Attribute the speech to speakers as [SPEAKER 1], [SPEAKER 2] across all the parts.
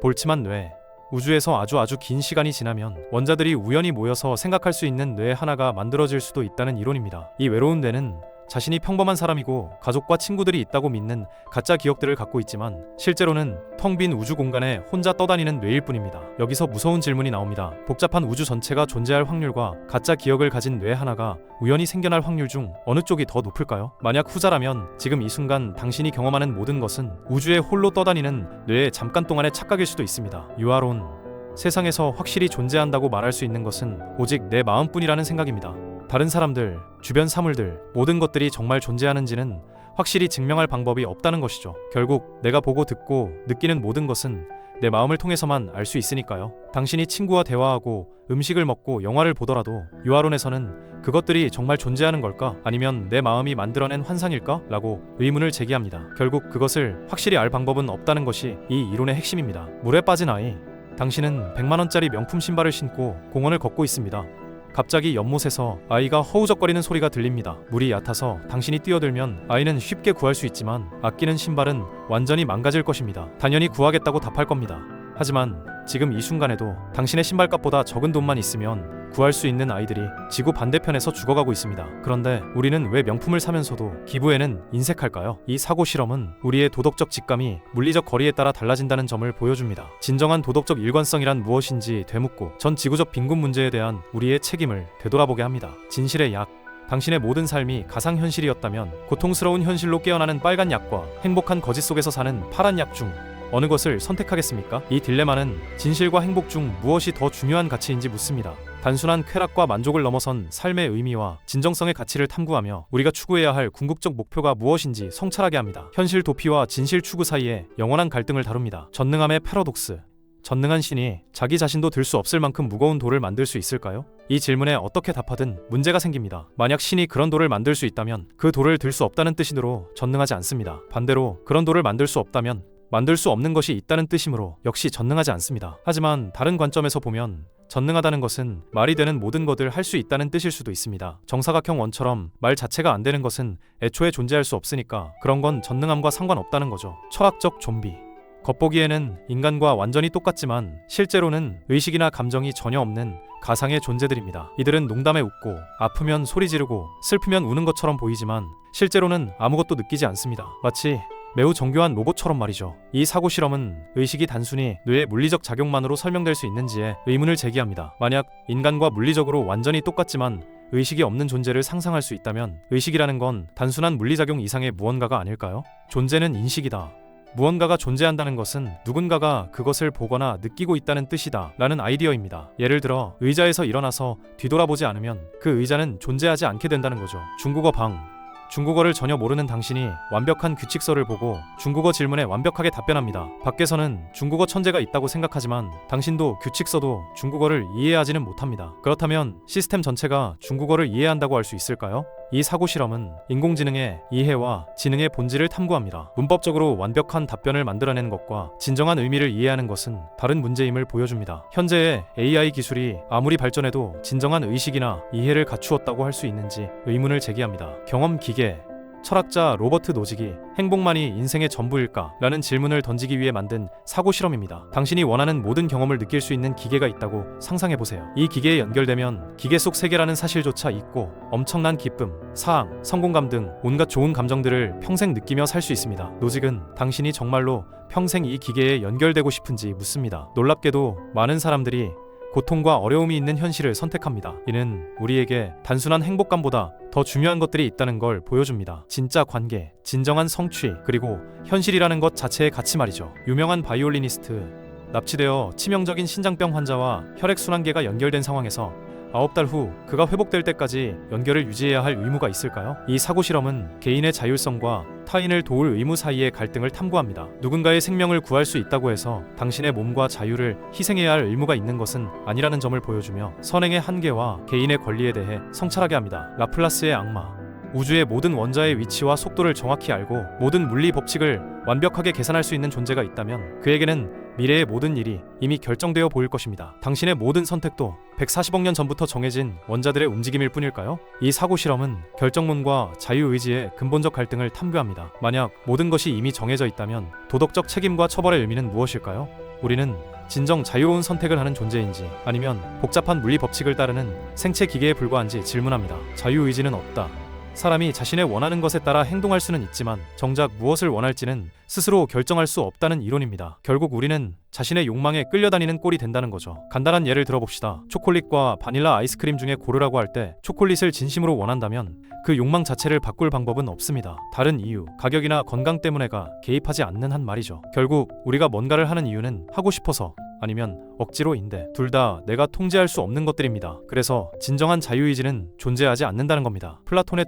[SPEAKER 1] 볼츠만 뇌. 우주에서 아주 긴 시간이 지나면 원자들이 우연히 모여서 생각할 수 있는 뇌 하나가 만들어질 수도 있다는 이론입니다. 이 외로운 뇌는 자신이 평범한 사람이고 가족과 친구들이 있다고 믿는 가짜 기억들을 갖고 있지만 실제로는 텅 빈 우주 공간에 혼자 떠다니는 뇌일 뿐입니다. 여기서 무서운 질문이 나옵니다. 복잡한 우주 전체가 존재할 확률과 가짜 기억을 가진 뇌 하나가 우연히 생겨날 확률 중 어느 쪽이 더 높을까요? 만약 후자라면 지금 이 순간 당신이 경험하는 모든 것은 우주에 홀로 떠다니는 뇌의 잠깐 동안의 착각일 수도 있습니다. 유아론. 세상에서 확실히 존재한다고 말할 수 있는 것은 오직 내 마음뿐이라는 생각입니다. 다른 사람들, 주변 사물들, 모든 것들이 정말 존재하는지는 확실히 증명할 방법이 없다는 것이죠. 결국 내가 보고 듣고 느끼는 모든 것은 내 마음을 통해서만 알 수 있으니까요. 당신이 친구와 대화하고 음식을 먹고 영화를 보더라도 유아론에서는 그것들이 정말 존재하는 걸까? 아니면 내 마음이 만들어낸 환상일까? 라고 의문을 제기합니다. 결국 그것을 확실히 알 방법은 없다는 것이 이 이론의 핵심입니다. 물에 빠진 아이. 당신은 100만원짜리 명품 신발을 신고 공원을 걷고 있습니다. 갑자기 연못에서 아이가 허우적거리는 소리가 들립니다. 물이 얕아서 당신이 뛰어들면 아이는 쉽게 구할 수 있지만 아끼는 신발은 완전히 망가질 것입니다. 당연히 구하겠다고 답할 겁니다. 하지만 지금 이 순간에도 당신의 신발값보다 적은 돈만 있으면 구할 수 있는 아이들이 지구 반대편에서 죽어가고 있습니다. 그런데 우리는 왜 명품을 사면서도 기부에는 인색할까요? 이 사고 실험은 우리의 도덕적 직감이 물리적 거리에 따라 달라진다는 점을 보여줍니다. 진정한 도덕적 일관성이란 무엇인지 되묻고 전 지구적 빈곤 문제에 대한 우리의 책임을 되돌아보게 합니다. 진실의 약. 당신의 모든 삶이 가상현실이었다면 고통스러운 현실로 깨어나는 빨간 약과 행복한 거짓 속에서 사는 파란 약 중 어느 것을 선택하겠습니까? 이 딜레마는 진실과 행복 중 무엇이 더 중요한 가치인지 묻습니다. 단순한 쾌락과 만족을 넘어선 삶의 의미와 진정성의 가치를 탐구하며 우리가 추구해야 할 궁극적 목표가 무엇인지 성찰하게 합니다. 현실 도피와 진실 추구 사이에 영원한 갈등을 다룹니다. 전능함의 패러독스. 전능한 신이 자기 자신도 들 수 없을 만큼 무거운 돌을 만들 수 있을까요? 이 질문에 어떻게 답하든 문제가 생깁니다. 만약 신이 그런 돌을 만들 수 있다면 그 돌을 들 수 없다는 뜻이므로 전능하지 않습니다. 반대로 그런 돌을 만들 수 없다면 만들 수 없는 것이 있다는 뜻이므로 역시 전능하지 않습니다. 하지만 다른 관점에서 보면 전능하다는 것은 말이 되는 모든 것을 할 수 있다는 뜻일 수도 있습니다. 정사각형 원처럼 말 자체가 안 되는 것은 애초에 존재할 수 없으니까 그런 건 전능함과 상관없다는 거죠. 철학적 좀비. 겉보기에는 인간과 완전히 똑같지만 실제로는 의식이나 감정이 전혀 없는 가상의 존재들입니다. 이들은 농담에 웃고 아프면 소리 지르고 슬프면 우는 것처럼 보이지만 실제로는 아무것도 느끼지 않습니다. 마치 매우 정교한 로봇처럼 말이죠. 이 사고 실험은 의식이 단순히 뇌의 물리적 작용만으로 설명될 수 있는지에 의문을 제기합니다. 만약 인간과 물리적으로 완전히 똑같지만 의식이 없는 존재를 상상할 수 있다면 의식이라는 건 단순한 물리작용 이상의 무언가가 아닐까요? 존재는 인식이다. 무언가가 존재한다는 것은 누군가가 그것을 보거나 느끼고 있다는 뜻이다 라는 아이디어입니다. 예를 들어 의자에서 일어나서 뒤돌아보지 않으면 그 의자는 존재하지 않게 된다는 거죠. 중국어 방. 중국어를 전혀 모르는 당신이 완벽한 규칙서를 보고 중국어 질문에 완벽하게 답변합니다. 밖에서는 중국어 천재가 있다고 생각하지만 당신도 규칙서도 중국어를 이해하지는 못합니다. 그렇다면 시스템 전체가 중국어를 이해한다고 할 수 있을까요? 이 사고 실험은 인공지능의 이해와 지능의 본질을 탐구합니다. 문법적으로 완벽한 답변을 만들어내는 것과 진정한 의미를 이해하는 것은 다른 문제임을 보여줍니다. 현재의 AI 기술이 아무리 발전해도 진정한 의식이나 이해를 갖추었다고 할 수 있는지 의문을 제기합니다. 경험 기계. 철학자 로버트 노직이 행복만이 인생의 전부일까? 라는 질문을 던지기 위해 만든 사고 실험입니다. 당신이 원하는 모든 경험을 느낄 수 있는 기계가 있다고 상상해보세요. 이 기계에 연결되면 기계 속 세계라는 사실조차 잊고 엄청난 기쁨, 사랑, 성공감 등 온갖 좋은 감정들을 평생 느끼며 살 수 있습니다. 노직은 당신이 정말로 평생 이 기계에 연결되고 싶은지 묻습니다. 놀랍게도 많은 사람들이 고통과 어려움이 있는 현실을 선택합니다. 이는 우리에게 단순한 행복감보다 더 중요한 것들이 있다는 걸 보여줍니다. 진짜 관계, 진정한 성취, 그리고 현실이라는 것 자체의 가치 말이죠. 유명한 바이올리니스트. 납치되어 치명적인 신장병 환자와 혈액순환계가 연결된 상황에서 9달 후 그가 회복될 때까지 연결을 유지해야 할 의무가 있을까요? 이 사고 실험은 개인의 자율성과 타인을 도울 의무 사이의 갈등을 탐구합니다. 누군가의 생명을 구할 수 있다고 해서 당신의 몸과 자유를 희생해야 할 의무가 있는 것은 아니라는 점을 보여주며 선행의 한계와 개인의 권리에 대해 성찰하게 합니다. 라플라스의 악마. 우주의 모든 원자의 위치와 속도를 정확히 알고 모든 물리 법칙을 완벽하게 계산할 수 있는 존재가 있다면 그에게는 미래의 모든 일이 이미 결정되어 보일 것입니다. 당신의 모든 선택도 140억 년 전부터 정해진 원자들의 움직임일 뿐일까요? 이 사고 실험은 결정론과 자유의지의 근본적 갈등을 탐구합니다. 만약 모든 것이 이미 정해져 있다면 도덕적 책임과 처벌의 의미는 무엇일까요? 우리는 진정 자유로운 선택을 하는 존재인지 아니면 복잡한 물리 법칙을 따르는 생체 기계에 불과한지 질문합니다. 자유의지는 없다. 사람이 자신의 원하는 것에 따라 행동할 수는 있지만 정작 무엇을 원할지는 스스로 결정할 수 없다는 이론입니다. 결국 우리는 자신의 욕망에 끌려다니는 꼴이 된다는 거죠. 간단한 예를 들어봅시다. 초콜릿과 바닐라 아이스크림 중에 고르라고 할 때 초콜릿을 진심으로 원한다면 그 욕망 자체를 바꿀 방법은 없습니다. 다른 이유, 가격이나 건강 때문에가 개입하지 않는 한 말이죠. 결국 우리가 뭔가를 하는 이유는 하고 싶어서 아니면 억지로인데 둘 다 내가 통제할 수 없는 것들입니다. 그래서 진정한 자유의지는 존재하지 않는다는 겁니다. 플라톤의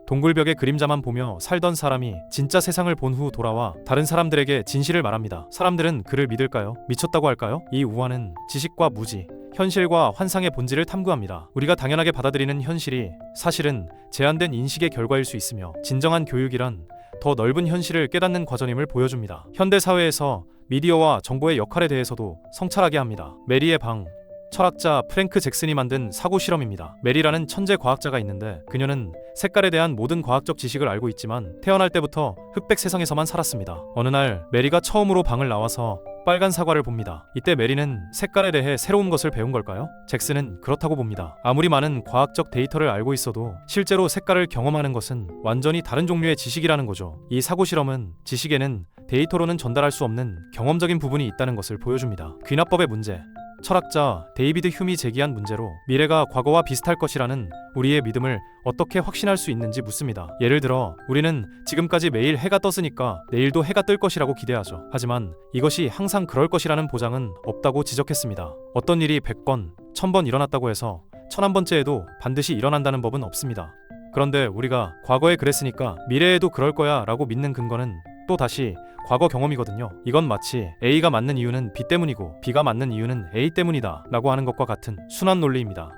[SPEAKER 1] 동굴벽의 그림자만 보며 살던 사람이 진짜 세상을 본 후 돌아와 다른 사람들에게 진실을 말합니다. 사람들은 그를 믿을까요? 미쳤다고 할까요? 이 우화는 지식과 무지, 현실과 환상의 본질을 탐구합니다. 우리가 당연하게 받아들이는 현실이 사실은 제한된 인식의 결과일 수 있으며 진정한 교육이란 더 넓은 현실을 깨닫는 과정임을 보여줍니다. 현대 사회에서 미디어와 정보의 역할에 대해서도 성찰하게 합니다. 메리의 방, 철학자 프랭크 잭슨이 만든 사고 실험입니다. 메리라는 천재 과학자가 있는데 그녀는 색깔에 대한 모든 과학적 지식을 알고 있지만 태어날 때부터 흑백 세상에서만 살았습니다. 어느 날 메리가 처음으로 방을 나와서 빨간 사과를 봅니다. 이때 메리는 색깔에 대해 새로운 것을 배운 걸까요? 잭슨은 그렇다고 봅니다. 아무리 많은 과학적 데이터를 알고 있어도 실제로 색깔을 경험하는 것은 완전히 다른 종류의 지식이라는 거죠. 이 사고 실험은 지식에는 데이터로는 전달할 수 없는 경험적인 부분이 있다는 것을 보여줍니다. 귀납법의 문제. 철학자 데이비드 휴미 제기한 문제로 미래가 과거와 비슷할 것이라는 우리의 믿음을 어떻게 확신할 수 있는지 묻습니다. 예를 들어 우리는 지금까지 매일 해가 떴으니까 내일도 해가 뜰 것이라고 기대하죠. 하지만 이것이 항상 그럴 것이라는 보장은 없다고 지적했습니다. 어떤 일이 100번, 1000번 일어났다고 해서 1001번째에도 반드시 일어난다는 법은 없습니다. 그런데 우리가 과거에 그랬으니까 미래에도 그럴 거야 라고 믿는 근거는 또 다시 과거 경험이거든요. 이건 마치 A가 맞는 이유는 B 때문이고 B가 맞는 이유는 A 때문이다 라고 하는 것과 같은 순환 논리입니다.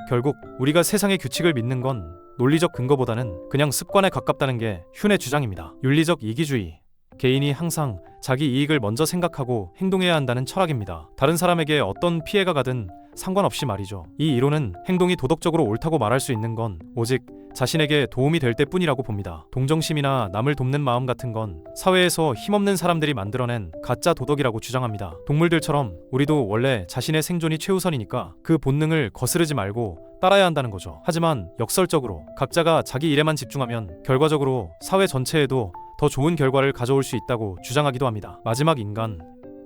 [SPEAKER 1] 결국 우리가 세상의 규칙을 믿는 건 논리적 근거보다는 그냥 습관에 가깝다는 게 휴의 주장입니다. 윤리적 이기주의. 개인이 항상 자기 이익을 먼저 생각하고 행동해야 한다는 철학입니다. 다른 사람에게 어떤 피해가 가든 상관없이 말이죠. 이 이론은 행동이 도덕적으로 옳다고 말할 수 있는 건 오직 자신에게 도움이 될 때뿐이라고 봅니다. 동정심이나 남을 돕는 마음 같은 건 사회에서 힘없는 사람들이 만들어낸 가짜 도덕이라고 주장합니다. 동물들처럼 우리도 원래 자신의 생존이 최우선이니까 그 본능을 거스르지 말고 따라야 한다는 거죠. 하지만 역설적으로 각자가 자기 일에만 집중하면 결과적으로 사회 전체에도 더 좋은 결과를 가져올 수 있다고 주장하기도 합니다. 마지막 인간.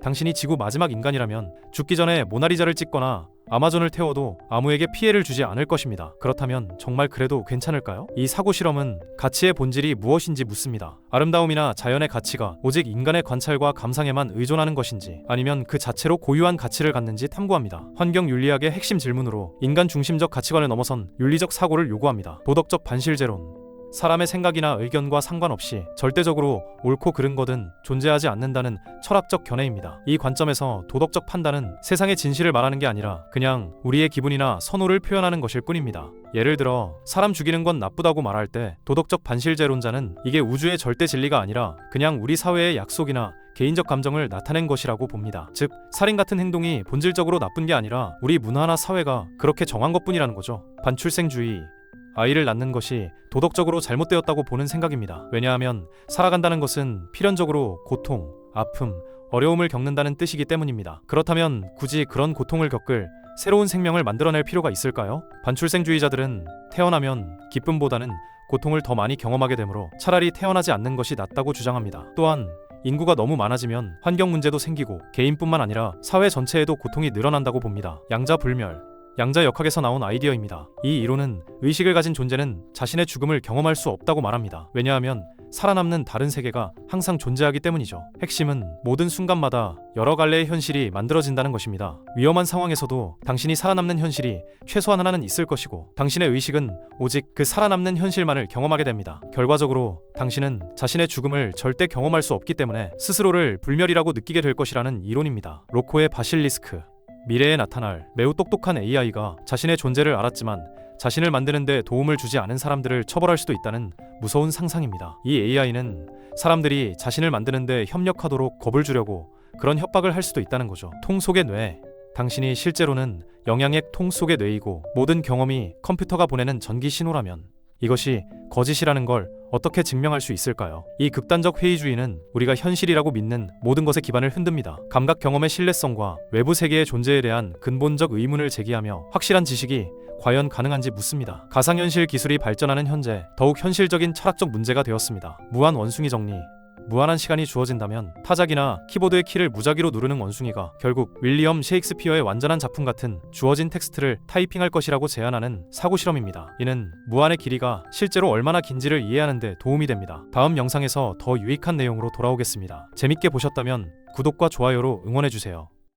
[SPEAKER 1] 당신이 지구 마지막 인간이라면 죽기 전에 모나리자를 찍거나 아마존을 태워도 아무에게 피해를 주지 않을 것입니다. 그렇다면 정말 그래도 괜찮을까요? 이 사고 실험은 가치의 본질이 무엇인지 묻습니다. 아름다움이나 자연의 가치가 오직 인간의 관찰과 감상에만 의존하는 것인지 아니면 그 자체로 고유한 가치를 갖는지 탐구합니다. 환경윤리학의 핵심 질문으로 인간 중심적 가치관을 넘어선 윤리적 사고를 요구합니다. 도덕적 반실제론. 사람의 생각이나 의견과 상관없이 절대적으로 옳고 그른 것은 존재하지 않는다는 철학적 견해입니다. 이 관점에서 도덕적 판단은 세상의 진실을 말하는 게 아니라 그냥 우리의 기분이나 선호를 표현하는 것일 뿐입니다. 예를 들어 사람 죽이는 건 나쁘다고 말할 때 도덕적 반실제론자는 이게 우주의 절대 진리가 아니라 그냥 우리 사회의 약속이나 개인적 감정을 나타낸 것이라고 봅니다. 즉 살인 같은 행동이 본질적으로 나쁜 게 아니라 우리 문화나 사회가 그렇게 정한 것뿐이라는 거죠. 반출생주의. 아이를 낳는 것이 도덕적으로 잘못되었다고 보는 생각입니다. 왜냐하면 살아간다는 것은 필연적으로 고통, 아픔, 어려움을 겪는다는 뜻이기 때문입니다. 그렇다면 굳이 그런 고통을 겪을 새로운 생명을 만들어낼 필요가 있을까요? 반출생주의자들은 태어나면 기쁨보다는 고통을 더 많이 경험하게 되므로 차라리 태어나지 않는 것이 낫다고 주장합니다. 또한 인구가 너무 많아지면 환경 문제도 생기고 개인뿐만 아니라 사회 전체에도 고통이 늘어난다고 봅니다. 양자불멸. 양자역학에서 나온 아이디어입니다. 이 이론은 의식을 가진 존재는 자신의 죽음을 경험할 수 없다고 말합니다. 왜냐하면 살아남는 다른 세계가 항상 존재하기 때문이죠. 핵심은 모든 순간마다 여러 갈래의 현실이 만들어진다는 것입니다. 위험한 상황에서도 당신이 살아남는 현실이 최소한 하나는 있을 것이고 당신의 의식은 오직 그 살아남는 현실만을 경험하게 됩니다. 결과적으로 당신은 자신의 죽음을 절대 경험할 수 없기 때문에 스스로를 불멸이라고 느끼게 될 것이라는 이론입니다. 로코의 바실리스크. 미래에 나타날 매우 똑똑한 AI가 자신의 존재를 알았지만 자신을 만드는 데 도움을 주지 않은 사람들을 처벌할 수도 있다는 무서운 상상입니다. 이 AI는 사람들이 자신을 만드는 데 협력하도록 겁을 주려고 그런 협박을 할 수도 있다는 거죠. 통 속의 뇌. 당신이 실제로는 영양액 통 속의 뇌이고 모든 경험이 컴퓨터가 보내는 전기 신호라면 이것이 거짓이라는 걸 어떻게 증명할 수 있을까요? 이 극단적 회의주의는 우리가 현실이라고 믿는 모든 것의 기반을 흔듭니다. 감각 경험의 신뢰성과 외부 세계의 존재에 대한 근본적 의문을 제기하며 확실한 지식이 과연 가능한지 묻습니다. 가상현실 기술이 발전하는 현재 더욱 현실적인 철학적 문제가 되었습니다. 무한 원숭이 정리. 무한한 시간이 주어진다면 타자기나 키보드의 키를 무작위로 누르는 원숭이가 결국 윌리엄 셰익스피어의 완전한 작품 같은 주어진 텍스트를 타이핑할 것이라고 제안하는 사고 실험입니다. 이는 무한의 길이가 실제로 얼마나 긴지를 이해하는 데 도움이 됩니다. 다음 영상에서 더 유익한 내용으로 돌아오겠습니다. 재밌게 보셨다면 구독과 좋아요로 응원해주세요.